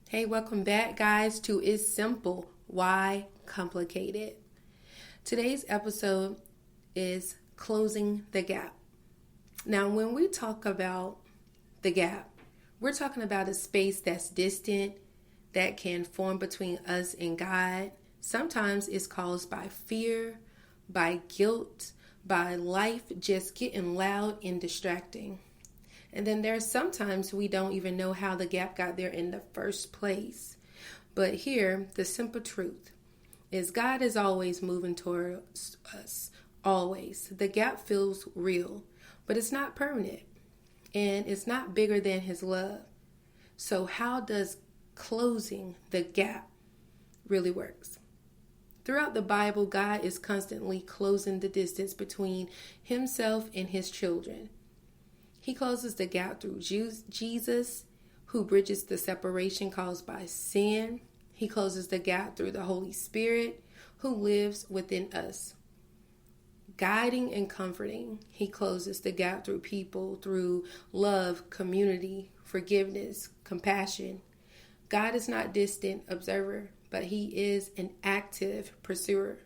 Hey, welcome back, guys, to It's Simple, Why Complicated? Today's episode is Closing the Gap. Now, when we talk about the gap, we're talking about a space that's distant, that can form between us and God. Sometimes it's caused by fear, by guilt, by life just getting loud and distracting. And then there's sometimes we don't even know how the gap got there in the first place. But here, the simple truth is God is always moving towards us. Always. The gap feels real, but it's not permanent. And it's not bigger than His love. So how does closing the gap really works? Throughout the Bible, God is constantly closing the distance between Himself and His children. He closes the gap through Jesus, who bridges the separation caused by sin. He closes the gap through the Holy Spirit, who lives within us. Guiding and comforting, He closes the gap through people, through love, community, forgiveness, compassion. God is not a distant observer, but He is an active pursuer.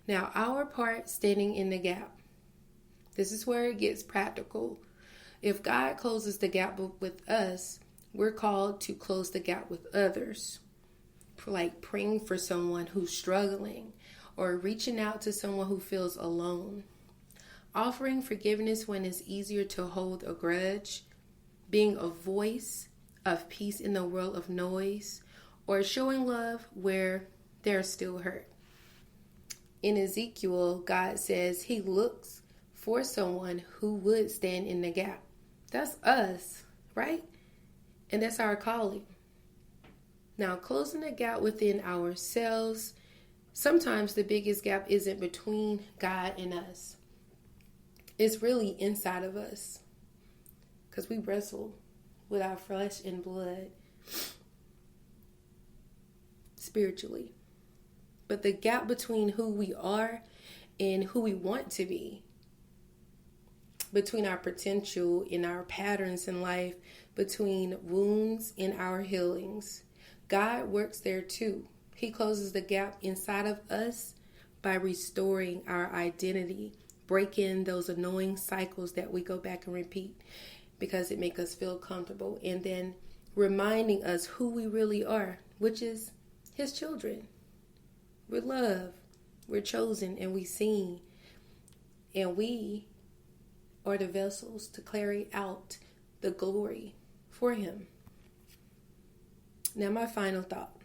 Now, our part standing in the gap. This is where it gets practical. If God closes the gap with us, we're called to close the gap with others. Like praying for someone who's struggling or reaching out to someone who feels alone. Offering forgiveness when it's easier to hold a grudge. Being a voice of peace in the world of noise. Or showing love where there's still hurt. In Ezekiel, God says He looks for someone who would stand in the gap. That's us, right? And that's our calling. Now, closing the gap within ourselves, sometimes the biggest gap isn't between God and us. It's really inside of us. Because we wrestle with our flesh and blood spiritually. But the gap between who we are and who we want to be, between our potential and our patterns in life, between wounds and our healings. God works there too. He closes the gap inside of us by restoring our identity, breaking those annoying cycles that we go back and repeat because it makes us feel comfortable, and then reminding us who we really are, which is His children. We're loved, we're chosen, and we seen, and we are the vessels to carry out the glory for Him. Now, my final thought.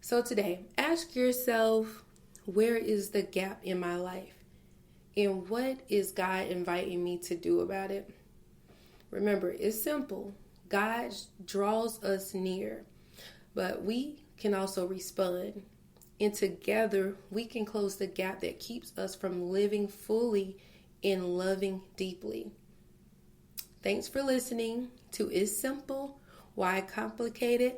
So today, ask yourself, where is the gap in my life? And what is God inviting me to do about it? Remember, it's simple. God draws us near, but we can also respond. And together, we can close the gap that keeps us from living fully and loving deeply. Thanks for listening to It's Simple, Why Complicated?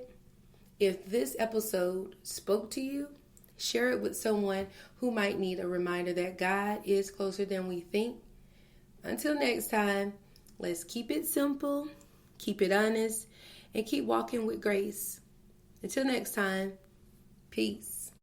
If this episode spoke to you, share it with someone who might need a reminder that God is closer than we think. Until next time, let's keep it simple, keep it honest, and keep walking with grace. Until next time, peace.